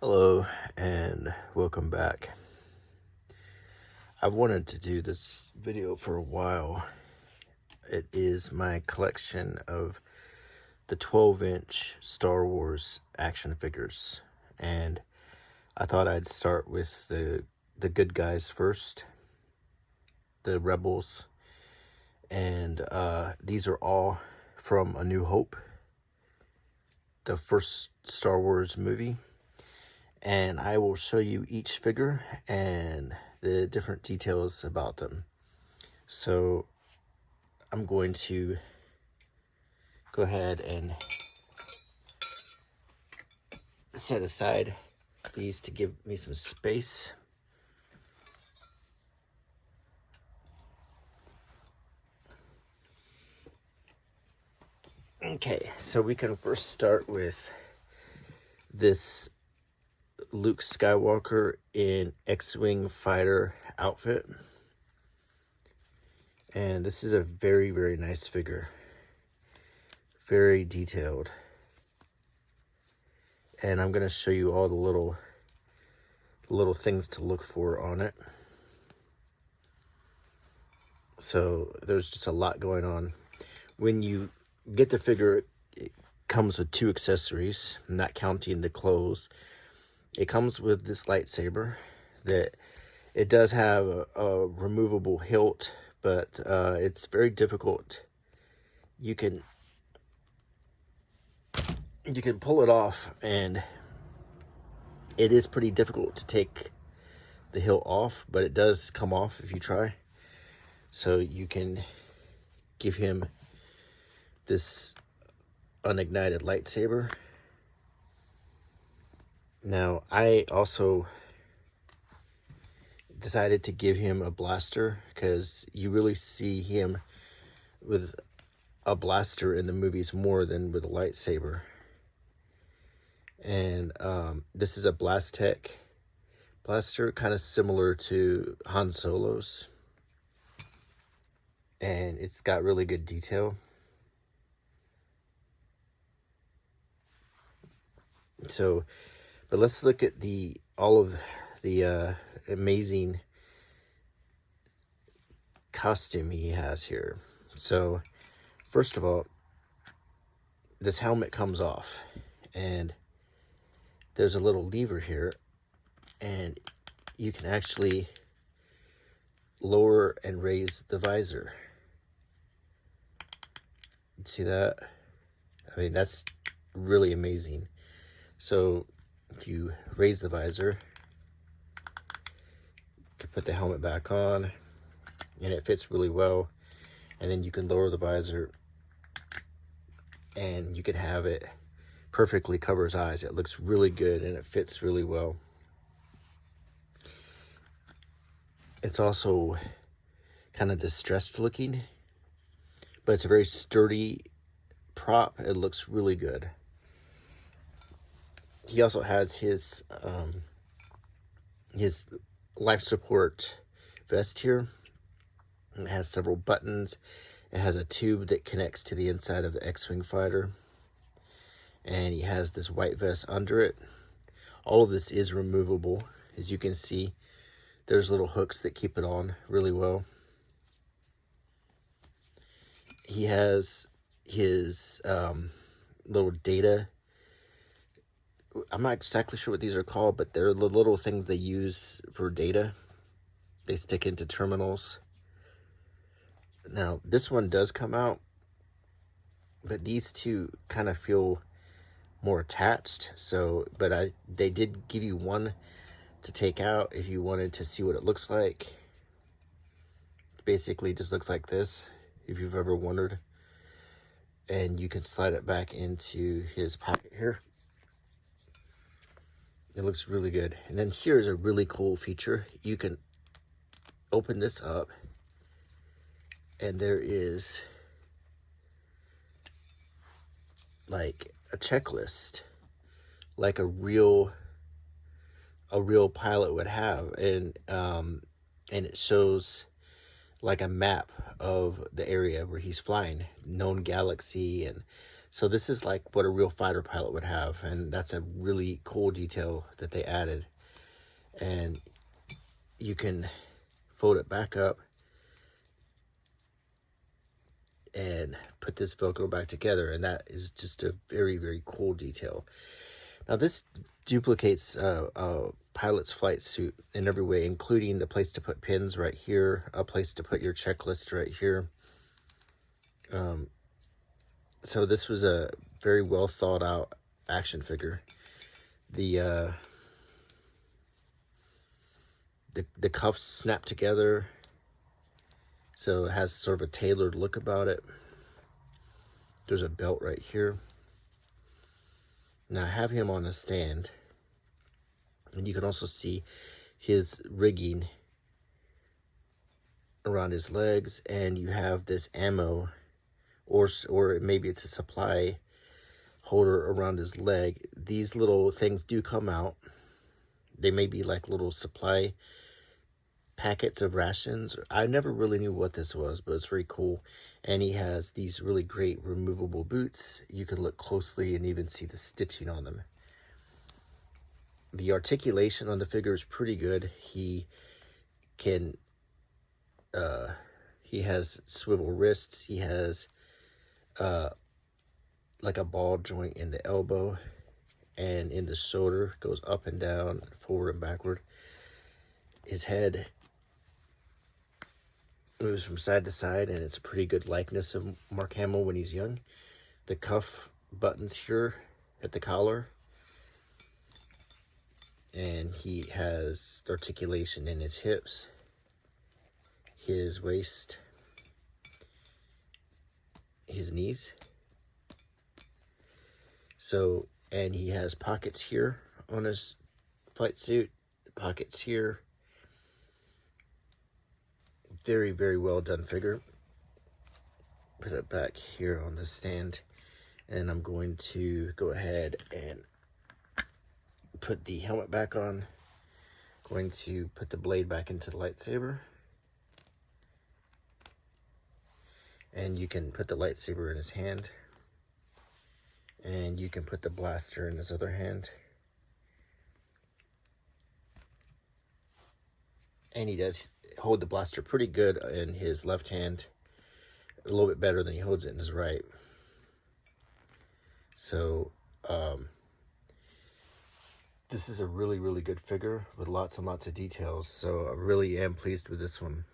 Hello and welcome back. I've wanted to do this video for a while. It is my collection of the 12-inch Star Wars action figures, and I thought I'd start with the good guys first, the Rebels, and these are all from A New Hope, the first Star Wars movie. And I will show you each figure and the different details about them. So I'm going to go ahead and set aside these to give me some space. Okay, so we can first start with this Luke Skywalker in X-Wing fighter outfit. And this is a very, very nice figure. Very detailed. And I'm going to show you all the little things to look for on it. So there's just a lot going on. When you get the figure, it comes with 2 accessories, not counting the clothes. It comes with this lightsaber that it does have a removable hilt, but it's very difficult. You can pull it off, and it is pretty difficult to take the hilt off, but it does come off if you try. So you can give him this unignited lightsaber. Now, I also decided to give him a blaster because you really see him with a blaster in the movies more than with a lightsaber. And this is a Blastech blaster, kind of similar to Han Solo's. And it's got really good detail. So, but let's look at all of the amazing costume he has here. So, first of all, this helmet comes off, and there's a little lever here, and you can actually lower and raise the visor. See that? I mean, that's really amazing. So if you raise the visor, you can put the helmet back on, and it fits really well. And then you can lower the visor, and you can have it perfectly cover his eyes. It looks really good, and it fits really well. It's also kind of distressed looking, but it's a very sturdy prop. It looks really good. He also has his life support vest here. It has several buttons. It has a tube that connects to the inside of the X-Wing fighter. And he has this white vest under it. All of this is removable. As you can see, there's little hooks that keep it on really well. He has his little data. I'm not exactly sure what these are called, but they're the little things they use for data. They stick into terminals. Now, this one does come out, but these two kind of feel more attached. So, but they did give you one to take out if you wanted to see what it looks like. Basically, it just looks like this, if you've ever wondered. And you can slide it back into his pocket here. It looks really good. And then here's a really cool feature. You can open this up, and there is like a checklist, like a real pilot would have, and it shows like a map of the area where he's flying, known galaxy, and So this is like what a real fighter pilot would have, and that's a really cool detail that they added. And you can fold it back up and put this Velcro back together, and that is just a very, very cool detail. Now this duplicates a pilot's flight suit in every way, including the place to put pins right here, a place to put your checklist right here. So this was a very well thought out action figure. The cuffs snap together, so it has sort of a tailored look about it. There's a belt right here. Now I have him on a stand, and you can also see his rigging around his legs, and you have this ammo, or maybe it's a supply holder around his leg. These little things do come out. They may be like little supply packets of rations. I never really knew what this was, but it's very cool. And he has these really great removable boots. You can look closely and even see the stitching on them. The articulation on the figure is pretty good. He has swivel wrists. He has like a ball joint in the elbow and in the shoulder. Goes up and down, forward and backward. His head moves from side to side, and it's a pretty good likeness of Mark Hamill when he's young. The cuff buttons here at the collar, and he has articulation in his hips, his waist, his knees. So, and he has pockets here on his flight suit, pockets here. Very, very well done figure. Put it back here on the stand, and I'm going to go ahead and put the helmet back on. Going to put the blade back into the lightsaber, and you can put the lightsaber in his hand, and you can put the blaster in his other hand. And he does hold the blaster pretty good in his left hand, a little bit better than he holds it in his right. So this is a really, really good figure with lots and lots of details. So I really am pleased with this one.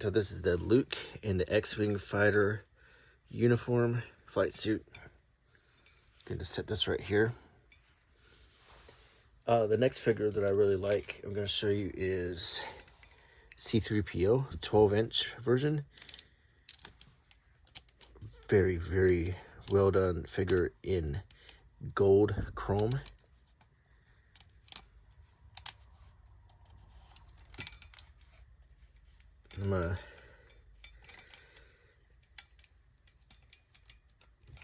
So this is the Luke in the X-Wing fighter uniform flight suit. Going to set this right here. The next figure that I really like, I'm going to show you, is C-3PO 12-inch version. Very, very well done figure in gold chrome. I'm going to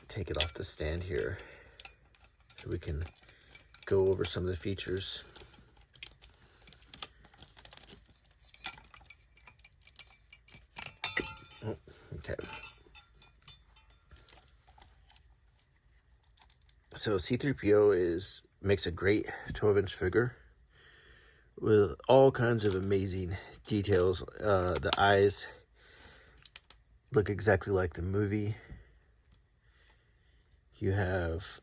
take it off the stand here so we can go over some of the features. Oh, okay. So C-3PO makes a great 12-inch figure with all kinds of amazing details. The eyes look exactly like the movie. You have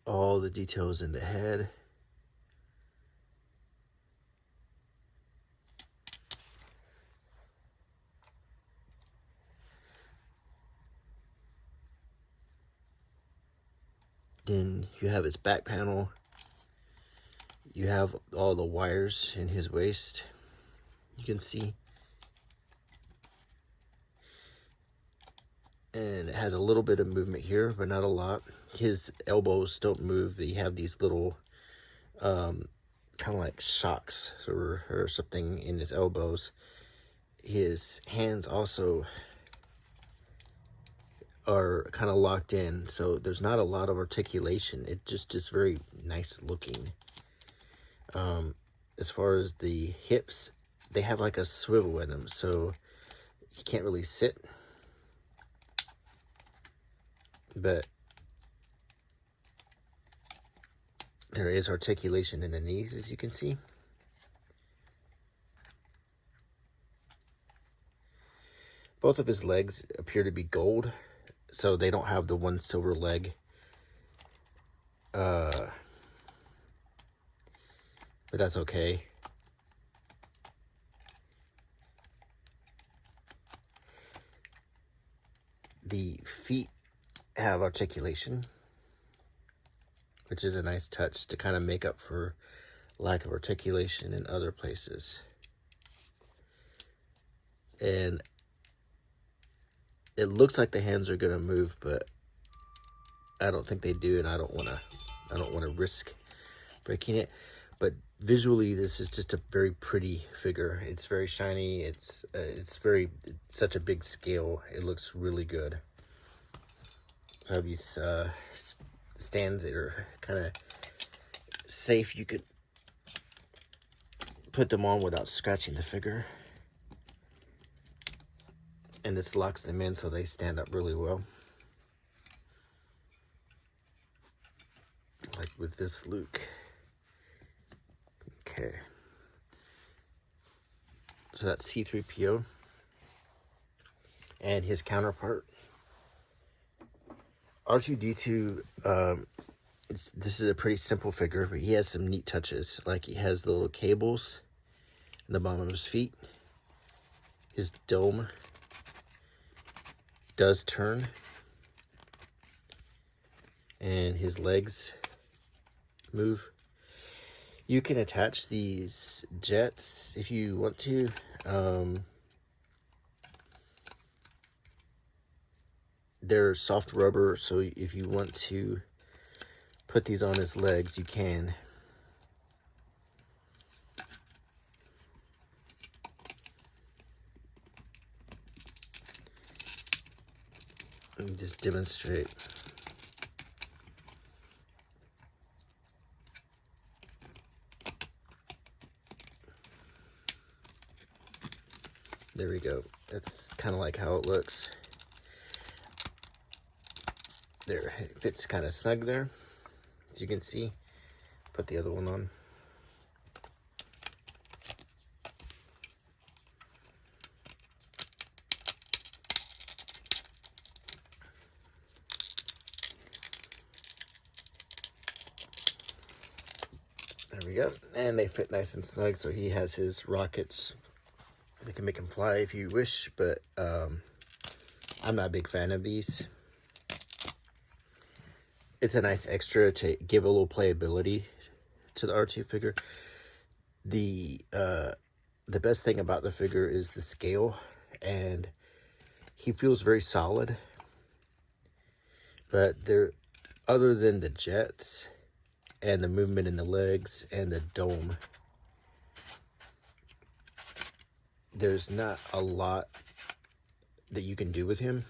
all the details in the head. Then you have his back panel. You have all the wires in his waist. You can see. And it has a little bit of movement here, but not a lot. His elbows don't move, but you have these little kind of like shocks or something in his elbows. His hands also are kind of locked in, so there's not a lot of articulation. It just very nice looking. As far as the hips, they have like a swivel in them, so he can't really sit, but there is articulation in the knees, as you can see. Both of his legs appear to be gold, so they don't have the one silver leg. But that's okay. The feet have articulation, which is a nice touch to kind of make up for lack of articulation in other places. And it looks like the hands are gonna move, but I don't think they do, and I don't wanna risk breaking it. But visually, this is just a very pretty figure. It's very shiny. It's such a big scale. It looks really good. So I have these stands that are kind of safe. You could put them on without scratching the figure. And this locks them in so they stand up really well. Like with this Luke. Okay. So that's C-3PO. And his counterpart, R2-D2. This is a pretty simple figure, but he has some neat touches. Like he has the little cables in the bottom of his feet. His dome does turn, and his legs move. You can attach these jets if you want to. They're soft rubber, so if you want to put these on his legs, you can. Let me just demonstrate. There we go. That's kind of like how it looks. There, it fits kind of snug there, as you can see. Put the other one on. There we go. And they fit nice and snug, so he has his rockets. You can make him fly if you wish, but I'm not a big fan of these. It's a nice extra to give a little playability to the R2 figure. The best thing about the figure is the scale, and he feels very solid. But there, other than the jets and the movement in the legs and the dome, there's not a lot that you can do with him.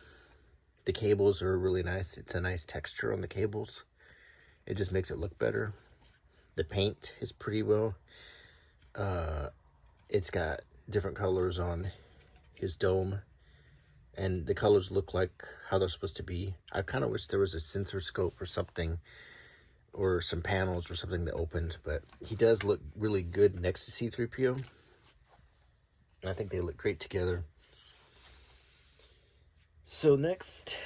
The cables are really nice. It's a nice texture on the cables. It just makes it look better. The paint is pretty well. It's got different colors on his dome, and the colors look like how they're supposed to be. I kind of wish there was a sensor scope or something, or some panels or something that opened, but he does look really good next to C-3PO. I think they look great together. So next,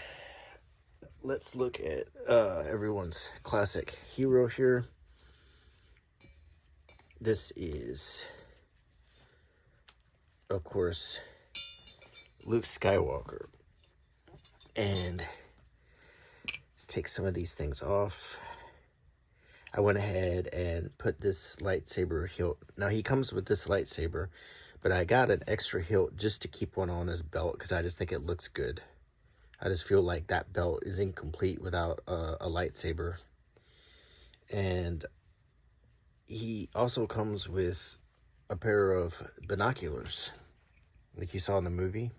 let's look at everyone's classic hero here. This is, of course, Luke Skywalker. And let's take some of these things off. I went ahead and put this lightsaber hilt. Now, he comes with this lightsaber, but I got an extra hilt just to keep one on his belt because I just think it looks good. I just feel like that belt is incomplete without a lightsaber. And he also comes with a pair of binoculars, like you saw in the movie.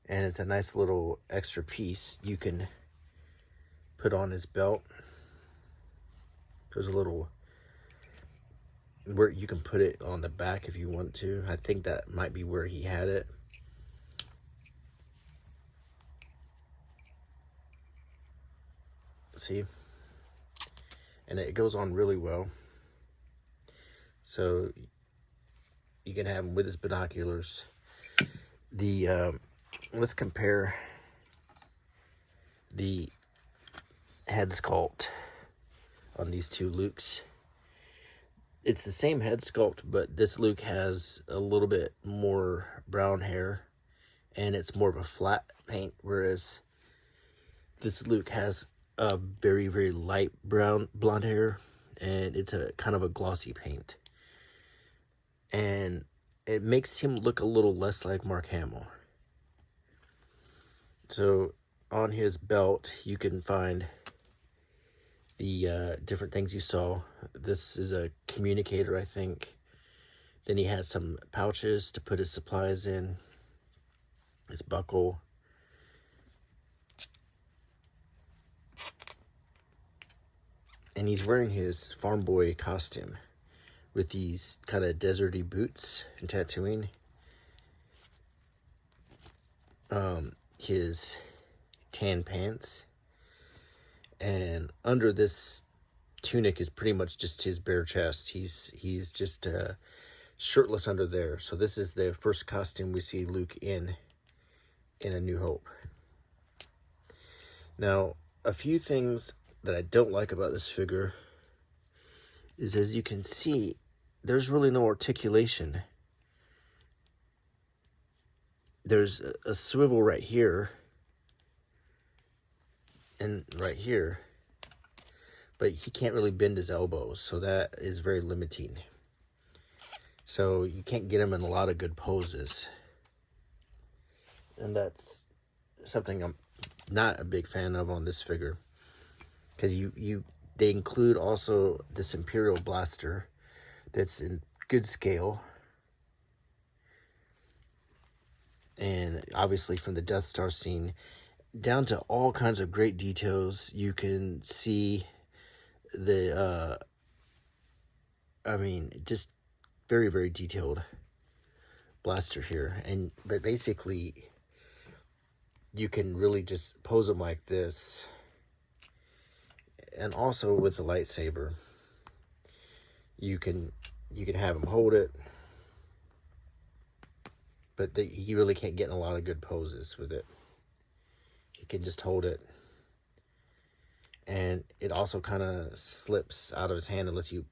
And it's a nice little extra piece you can put on his belt. There's a little where you can put it on the back if you want to. I think that might be where he had it. See? And it goes on really well. So you can have him with his binoculars. Let's compare the head sculpt on these two Lukes. It's the same head sculpt, but this Luke has a little bit more brown hair, and it's more of a flat paint, whereas this Luke has a very, very light blonde hair, and it's a kind of a glossy paint. And it makes him look a little less like Mark Hamill. So on his belt, you can find the different things you saw. This is a communicator, I think. Then he has some pouches to put his supplies in, his buckle. And he's wearing his farm boy costume with these kind of deserty boots in Tatooine. His tan pants. And under this tunic is pretty much just his bare chest. He's just shirtless under there. So this is the first costume we see Luke in A New Hope. Now, a few things that I don't like about this figure is, as you can see, there's really no articulation. There's a swivel right here and right here, but he can't really bend his elbows, so that is very limiting. So you can't get him in a lot of good poses, and that's something I'm not a big fan of on this figure, because they include also this Imperial blaster that's in good scale, and obviously from the Death Star scene down to all kinds of great details. You can see the just very, very detailed blaster here. But basically you can really just pose them like this, and also with the lightsaber you can have him hold it, but he really can't get in a lot of good poses with it. He can just hold it, and it also kind of slips out of his hand unless you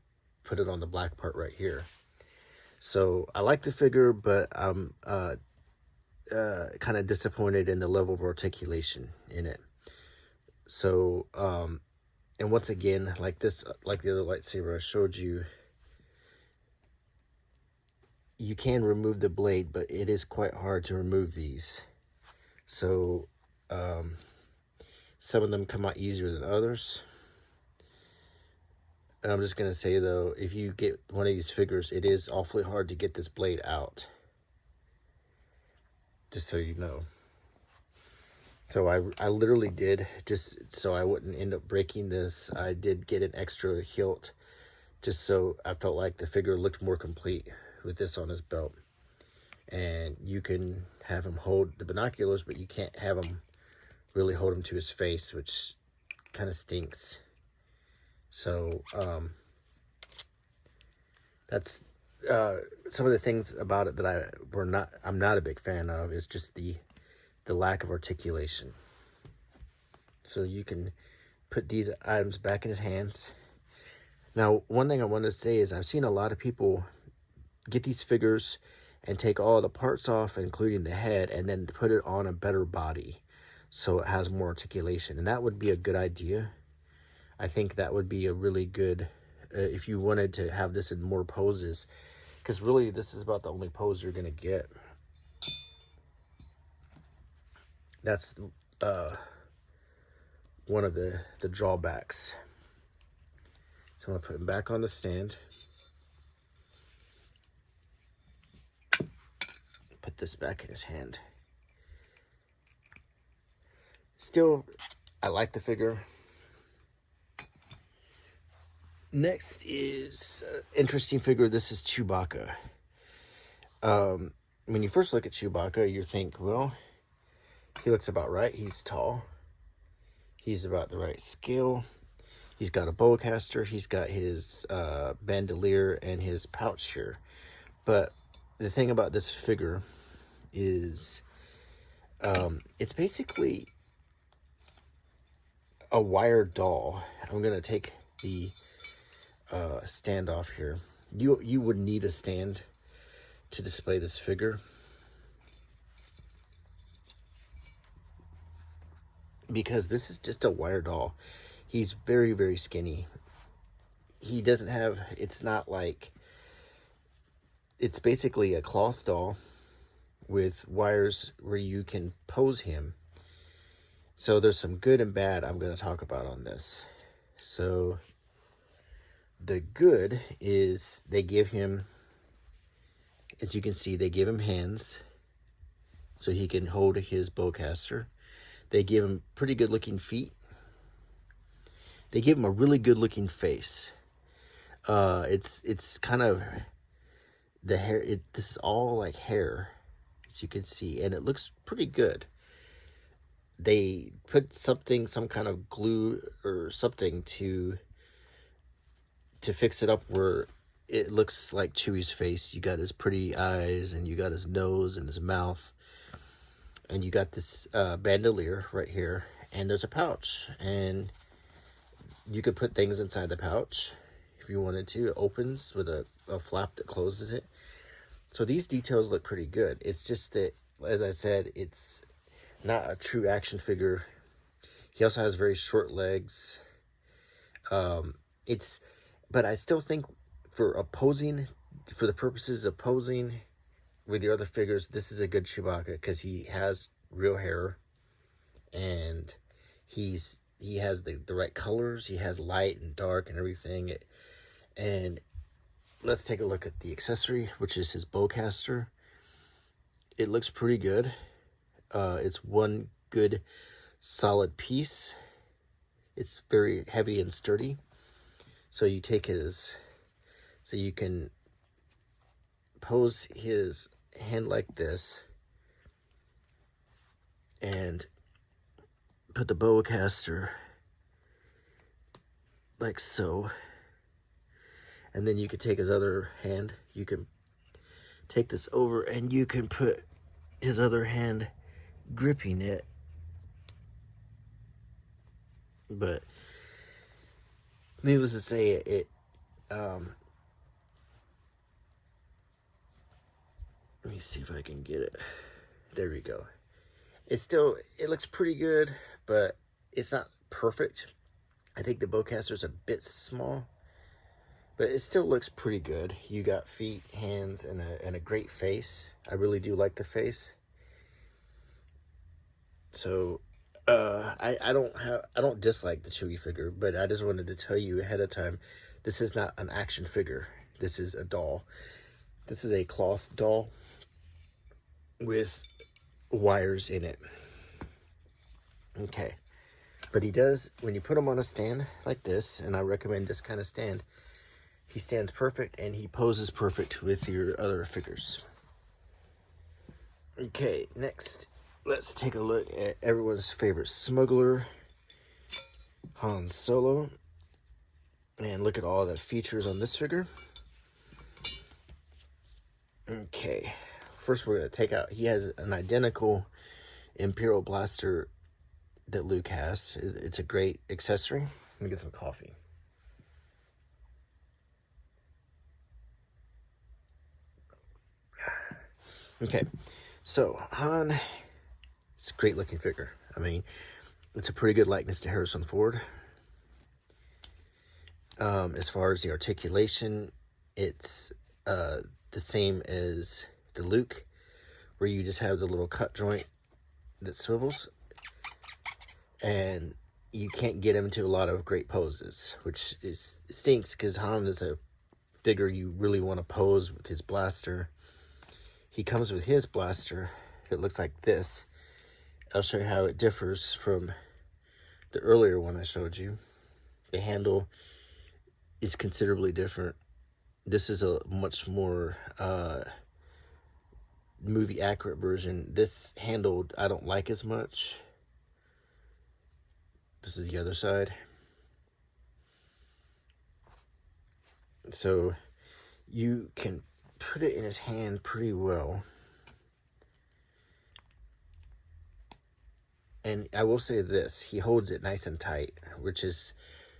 put it on the black part right here. So I like the figure, but I'm kind of disappointed in the level of articulation in it. So and once again, like the other lightsaber I showed you, you can remove the blade, but it is quite hard to remove these. So some of them come out easier than others. And I'm just going to say, though, if you get one of these figures, it is awfully hard to get this blade out. Just so you know. So I literally did, just so I wouldn't end up breaking this, I did get an extra hilt, just so I felt like the figure looked more complete with this on his belt. And you can have him hold the binoculars, but you can't have him really hold him to his face, which kind of stinks. So that's some of the things about it that I'm not a big fan of, is just the lack of articulation. So you can put these items back in his hands. Now, one thing I want to say is I've seen a lot of people get these figures and take all the parts off, including the head, and then put it on a better body so it has more articulation. And that would be a good idea. I think that would be a really good, if you wanted to have this in more poses, because really this is about the only pose you're going to get. That's one of the drawbacks. So I'm going to put him back on the stand. Put this back in his hand. Still, I like the figure. Next is interesting figure. This is Chewbacca. When you first look at Chewbacca, you think, well, he looks about right. He's tall. He's about the right scale. He's got a bowcaster. He's got his bandolier and his pouch here. But the thing about this figure is it's basically a wire doll. I'm going to take the stand off here. You would need a stand to display this figure, because this is just a wire doll. He's very, very skinny. He doesn't have, it's not like, it's basically a cloth doll with wires where you can pose him. So there's some good and bad I'm going to talk about on this. So the good is they give him, as you can see, they give him hands so he can hold his bowcaster. They give him pretty good looking feet. They give him a really good looking face. It's kind of the hair. This is all like hair, as you can see, and it looks pretty good. They put something, some kind of glue or something to fix it up where it looks like Chewie's face. You got his pretty eyes, and you got his nose and his mouth, and you got this bandolier right here, and there's a pouch, and you could put things inside the pouch if you wanted to. It opens with a flap that closes it. So these details look pretty good. It's just that, as I said, it's not a true action figure. He also has very short legs. But I still think for the purposes of posing with your other figures, this is a good Chewbacca, because he has real hair, and he has the right colors. He has light and dark and everything. And let's take a look at the accessory, which is his bowcaster. It looks pretty good. It's one good solid piece. It's very heavy and sturdy. So you take so you can pose his hand like this and put the bowcaster like so. And then you can take his other hand, you can take this over, and you can put his other hand gripping it. But needless to say, let me see if I can get it. There we go. It looks pretty good, but it's not perfect. I think the bowcaster's a bit small, but it still looks pretty good. You got feet, hands, and a great face. I really do like the face. So I don't dislike the Chewie figure, but I just wanted to tell you ahead of time, this is not an action figure. This is a doll. This is a cloth doll with wires in it. Okay. But he does, when you put him on a stand like this, and I recommend this kind of stand, he stands perfect and he poses perfect with your other figures. Okay, next, let's take a look at everyone's favorite smuggler, Han Solo. And look at all the features on this figure. Okay, first we're going to take out, he has an identical Imperial blaster that Luke has. It's a great accessory. Let me get some coffee. Okay, so Han, it's a great looking figure. I mean, it's a pretty good likeness to Harrison Ford. As far as the articulation, it's the same as the Luke, where you just have the little cut joint that swivels, and you can't get him to a lot of great poses, which stinks, because Han is a figure you really want to pose with his blaster. He comes with his blaster that looks like this. I'll show you how it differs from the earlier one I showed you. The handle is considerably different. This is a much more movie accurate version. This handle I don't like as much. This is the other side. So you can put it in his hand pretty well. And I will say this, he holds it nice and tight, which is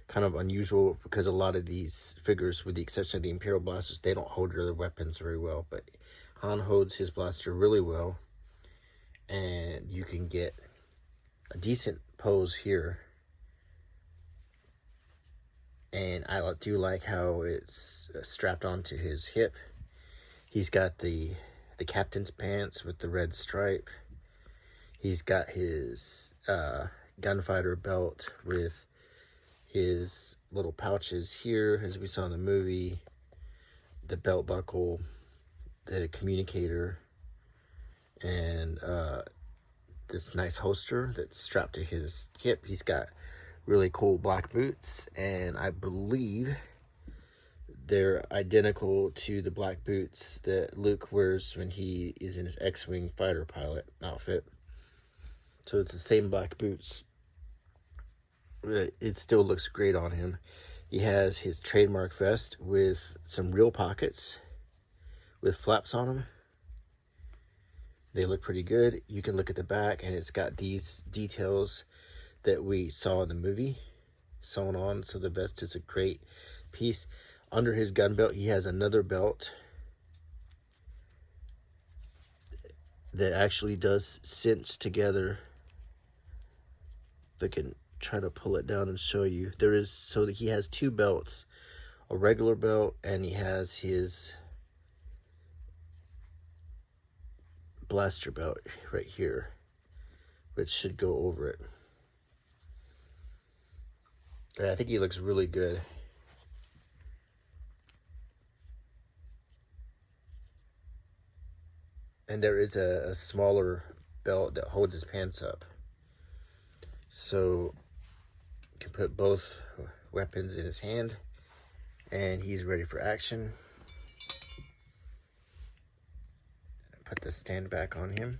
kind of unusual because a lot of these figures, with the exception of the Imperial blasters, they don't hold their weapons very well. But Han holds his blaster really well. And you can get a decent pose here. And I do like how it's strapped onto his hip. He's got the captain's pants with the red stripe. He's got his gunfighter belt with his little pouches here, as we saw in the movie. The belt buckle, the communicator, and this nice holster that's strapped to his hip. He's got really cool black boots, and I believe they're identical to the black boots that Luke wears when he is in his X-Wing fighter pilot outfit. So it's the same black boots. It still looks great on him. He has his trademark vest with some real pockets with flaps on them. They look pretty good. You can look at the back, and it's got these details that we saw in the movie sewn on. So the vest is a great piece. Under his gun belt, he has another belt that actually does cinch together. If I can try to pull it down and show you. So he has two belts, a regular belt, and he has his blaster belt right here, which should go over it. I think he looks really good. And there is a smaller belt that holds his pants up. So you can put both weapons in his hand, and he's ready for action. Put the stand back on him.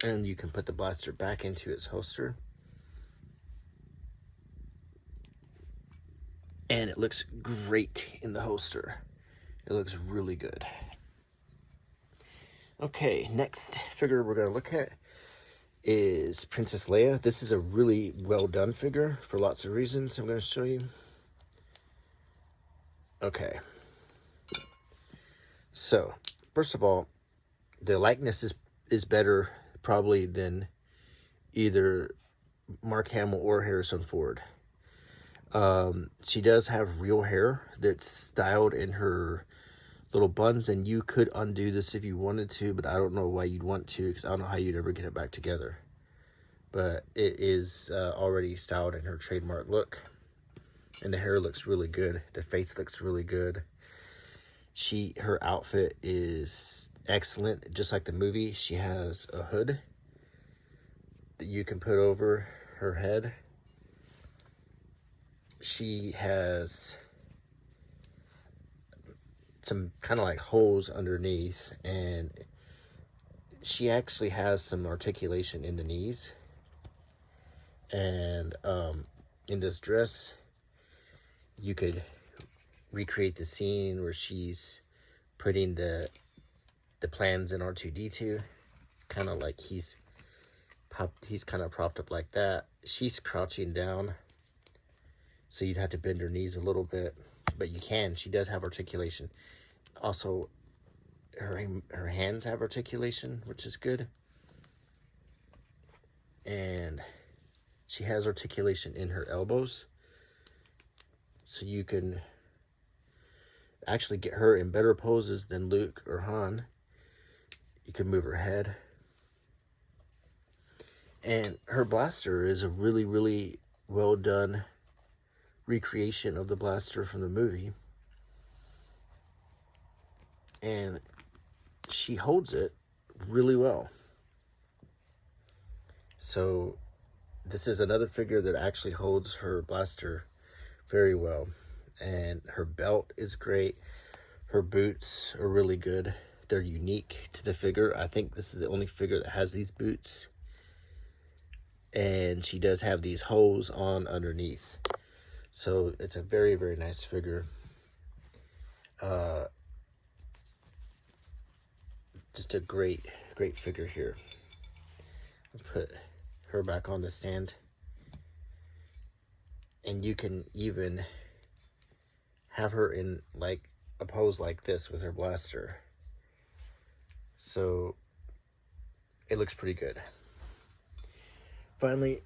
And you can put the blaster back into its holster. And it looks great in the holster. It looks really good. Okay, next figure we're going to look at is Princess Leia. This is a really well done figure for lots of reasons I'm going to show you. Okay. So, first of all, the likeness is better probably than either Mark Hamill or Harrison Ford. She does have real hair that's styled in her little buns, and you could undo this if you wanted to, but I don't know why you'd want to, because I don't know how you'd ever get it back together. But it is already styled in her trademark look, and the hair looks really good. The face looks really good. Her outfit is excellent, just like the movie. She has a hood that you can put over her head. She has some kind of like holes underneath, and she actually has some articulation in the knees. And in this dress, you could recreate the scene where she's putting the plans in R2-D2, kind of like he's kind of propped up like that. She's crouching down, so you'd have to bend her knees a little bit, but you can. She does have articulation. Also, her hands have articulation, which is good. And she has articulation in her elbows, so you can actually get her in better poses than Luke or Han. You can move her head. And her blaster is a really, really well done recreation of the blaster from the movie. And she holds it really well. So this is another figure that actually holds her blaster very well. And her belt is great. Her boots are really good. They're unique to the figure. I think this is the only figure that has these boots. And she does have these holes on underneath. So it's a very, very nice figure. Just a great figure here. I'll put her back on the stand. And you can even have her in like a pose like this with her blaster. So it looks pretty good. Finally,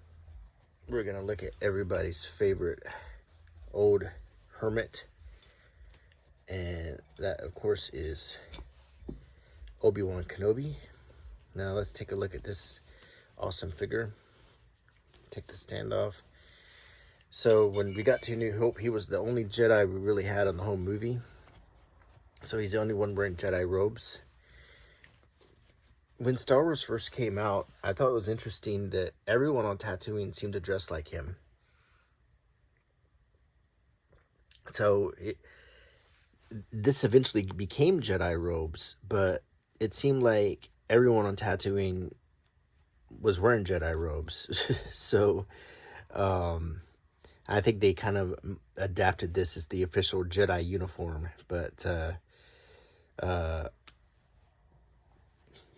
we're gonna look at everybody's favorite old hermit. And that, of course, is Obi-Wan Kenobi. Now let's take a look at this awesome figure. Take the stand off. So when we got to New Hope, he was the only Jedi we really had on the whole movie. So he's the only one wearing Jedi robes. When Star Wars first came out, I thought it was interesting that everyone on Tatooine seemed to dress like him. So this eventually became Jedi robes, but it seemed like everyone on Tatooine was wearing Jedi robes. So I think they kind of adapted this as the official Jedi uniform, but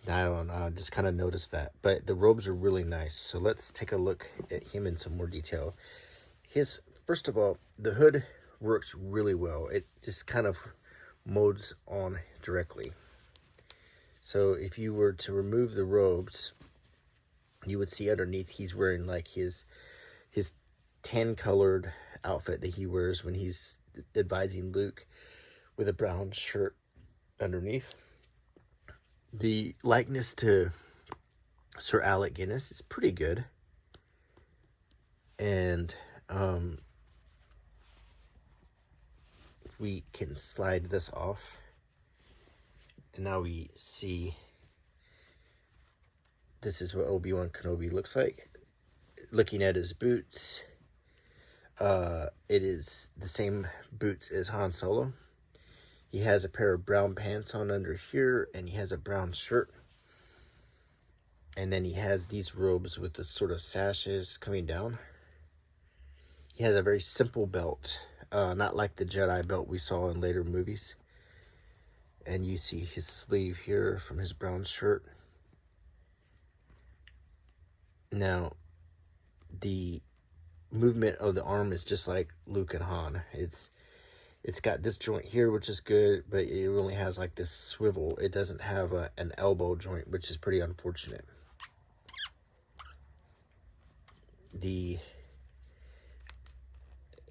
I don't know, I just kind of noticed that. But the robes are really nice. So let's take a look at him in some more detail. First of all, the hood works really well. It just kind of molds on directly. So if you were to remove the robes, you would see underneath he's wearing like his tan colored outfit that he wears when he's advising Luke, with a brown shirt underneath. The likeness to Sir Alec Guinness is pretty good. And if we can slide this off, and now we see this is what Obi-Wan Kenobi looks like. Looking at his boots, it is the same boots as Han Solo. He has a pair of brown pants on under here, and he has a brown shirt. And then he has these robes with the sort of sashes coming down. He has a very simple belt, not like the Jedi belt we saw in later movies. And you see his sleeve here from his brown shirt. Now, the movement of the arm is just like Luke and Han. It's got this joint here, which is good, but it only has like this swivel. It doesn't have an elbow joint, which is pretty unfortunate.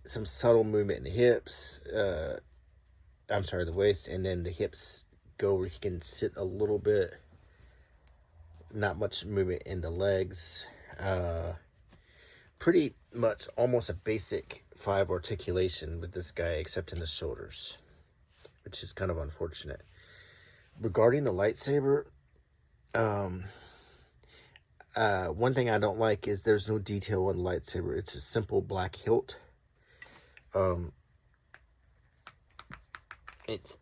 Some subtle movement in the hips, the waist, and then the hips go where he can sit a little bit. Not much movement in the legs. Pretty much almost a basic 5 articulation with this guy, except in the shoulders, which is kind of unfortunate. Regarding the lightsaber, one thing I don't like is there's no detail on the lightsaber. It's a simple black hilt. It's,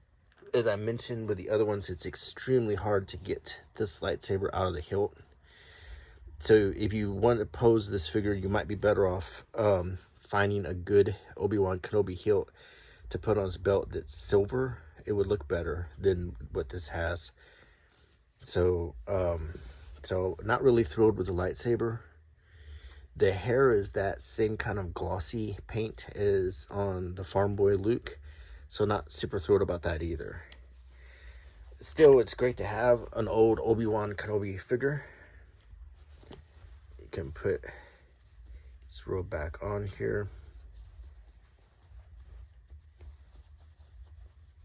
as I mentioned with the other ones, it's extremely hard to get this lightsaber out of the hilt. So if you want to pose this figure, you might be better off finding a good Obi-Wan Kenobi hilt to put on his belt that's silver. It would look better than what this has. So not really thrilled with the lightsaber. The hair is that same kind of glossy paint as on the farm boy Luke. So not super thrilled about that either. Still, it's great to have an old Obi-Wan Kenobi figure. You can put this robe back on here.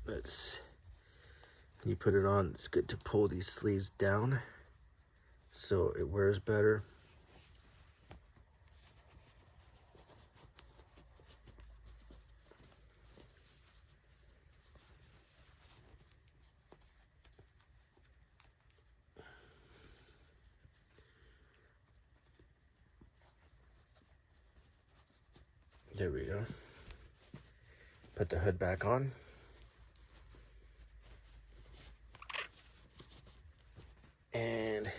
When you put it on, it's good to pull these sleeves down so it wears better. There we go. put the hood back on. And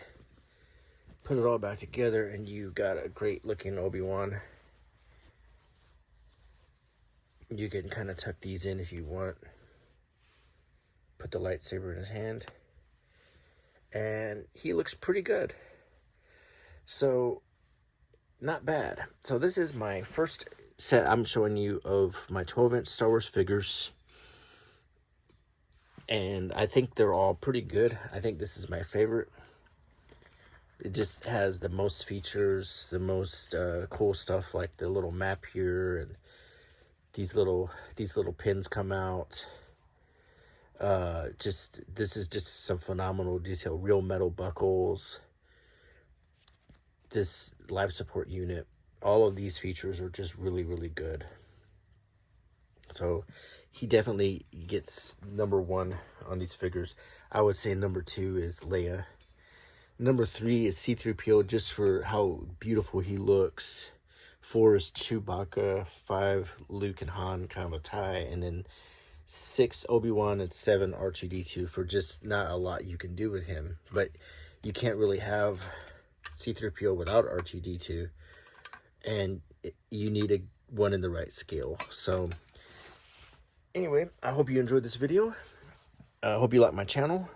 put it all back together, and you got a great looking Obi-Wan. You can kind of tuck these in if you want. Put the lightsaber in his hand. And he looks pretty good. So, not bad. So this is my first set I'm showing you of my 12-inch Star Wars figures. And I think they're all pretty good. I think this is my favorite. It just has the most features, the most cool stuff, like the little map here, and these little pins come out. This is just some phenomenal detail. Real metal buckles. This life support unit. All of these features are just really, really good. So he definitely gets number 1 on these figures. I would say number 2 is Leia. Number 3 is C-3PO, just for how beautiful he looks. 4 is Chewbacca. 5, Luke and Han, kind of a tie. And then 6, Obi-Wan, and 7, R2-D2, for just not a lot you can do with him. But you can't really have C-3PO without R2-D2. And you need one in the right scale. So anyway, I hope you enjoyed this video. I hope you like my channel.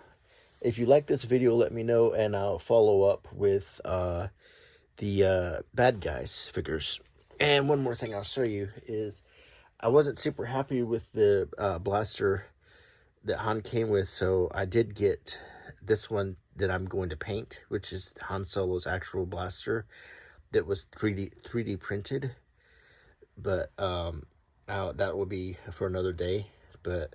If you like this video, let me know, and I'll follow up with the bad guys figures. And one more thing I'll show you is I wasn't super happy with the blaster that Han came with, so I did get this one that I'm going to paint, which is Han Solo's actual blaster that was 3D printed. But that will be for another day. But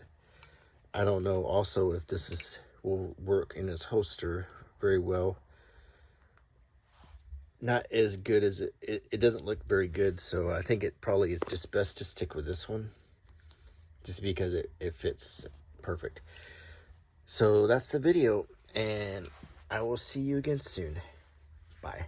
I don't know also if this will work in its holster very well. Not as good as it doesn't look very good, so I think it probably is just best to stick with this one, just because it fits perfect. So that's the video, and I will see you again soon. Bye.